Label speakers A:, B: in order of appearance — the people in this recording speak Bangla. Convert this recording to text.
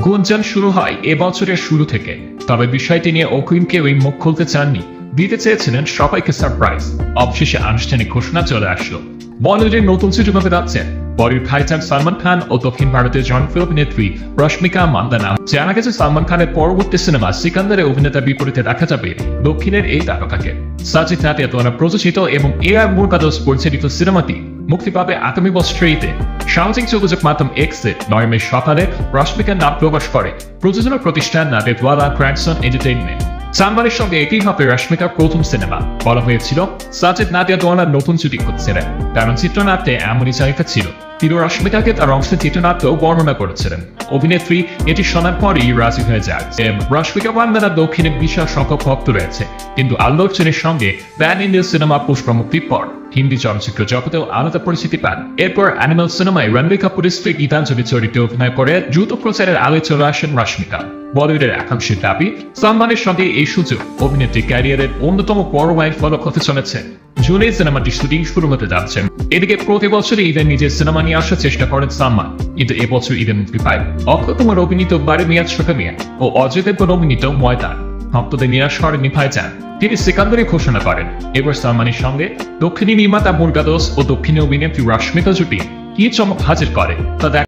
A: গুঞ্জন শুরু হয় এবছরের শুরু থেকে, তবে বিষয়টি নিয়ে অকুইন কেউই মুখ খুলতে চাননি, দিতে চেয়েছিলেন সবাইকে সারপ্রাইজ। অবশেষে আনুষ্ঠানিক ঘোষণা চলে আসলো, বলিউডের নতুন জুটি হতে যাচ্ছে বলিউড ভাইজান সালমান খান ও দক্ষিণ ভারতের জনপ্রিয় অভিনেত্রী রশ্মিকা মান্দানা। জানা গেছে সালমান খানের পরবর্তী সিনেমা সিকান্দারে অভিনেতার বিপরীতে দেখা যাবে দক্ষিণের এই তারকাকে। সাজিদ নাদিয়া দ্বারা প্রযোজিত এবং এআর মুরগাদোস পরিচালিত সিনেমাটি মুক্তি পাবে আগামী বছরের ঈদে। সামাজিক যোগাযোগ মাধ্যম এক্সে 9 মে সকালে রশ্মিকার নাম প্রকাশ করে প্রযোজনা প্রতিষ্ঠান নাদিয়াদওয়ালা গ্র্যান্ডসন এন্টারটেইনমেন্ট। সালমানের সঙ্গে এটি হবে রশ্মিকার প্রথম সিনেমা। বলা হয়েছিল সাজিদ নাদিয়াদওয়ালার নতুন জুটি খুঁজছিলেন, কারণ চিত্রনাট্যে এমনই চাহিদা ছিল। তিনি রশ্মিকাকে তার অংশের চিত্রনাট্যও বর্ণনা করেছিলেন। অভিনেত্রী এটি শোনার পরই রাজি হয়ে যায়। রশ্মিকা মান্দানার দক্ষিণে বিশাল সংখ্যক ভক্ত রয়েছে, কিন্তু আল্লু অর্জুনের সঙ্গে প্যান ইন্ডিয়া সিনেমা পুষ্পা মুক্তির পর হিন্দি চলচ্চিত্র জগতেও আলাদা পরিচিতি পান। এরপর অ্যানিমাল সিনেমায় রণবীর কাপুরের স্ত্রী গীতাঞ্জলি চরিত্রে অভিনয় করে দ্রুত প্রচারের আলোয় চলে আসেন রশ্মিকা। বলিউডের একাংশের দাবি, সালমানের সঙ্গে এই সুযোগ অভিনেত্রী ক্যারিয়ারের অন্যতম বড় মাইলফলক হতে চলেছে। জুনে সিনেমাটি শুটিং শুরু হতে যাচ্ছেন। এদিকে প্রতি বছর ঈদের নিজের সিনেমা নিয়ে আসার চেষ্টা করেন সালমান, কিন্তু এবছর ঈদে মুক্তি পায় অক্ষয় কুমার অভিনীত বারে মিয়াজ ছোট মিয়া ও অজয় দেবগন অভিনীত ময়দান। ভক্তদের নিরাশ করেননি ভাইজান, তিনি সিকান্দারে ঘোষণা করেন। এবার সালমানের সঙ্গে দক্ষিণী নির্মাতা মুরগাদোস ও দক্ষিণী অভিনেত্রী রশ্মিকা জুটি কি চমক হাজির করে তা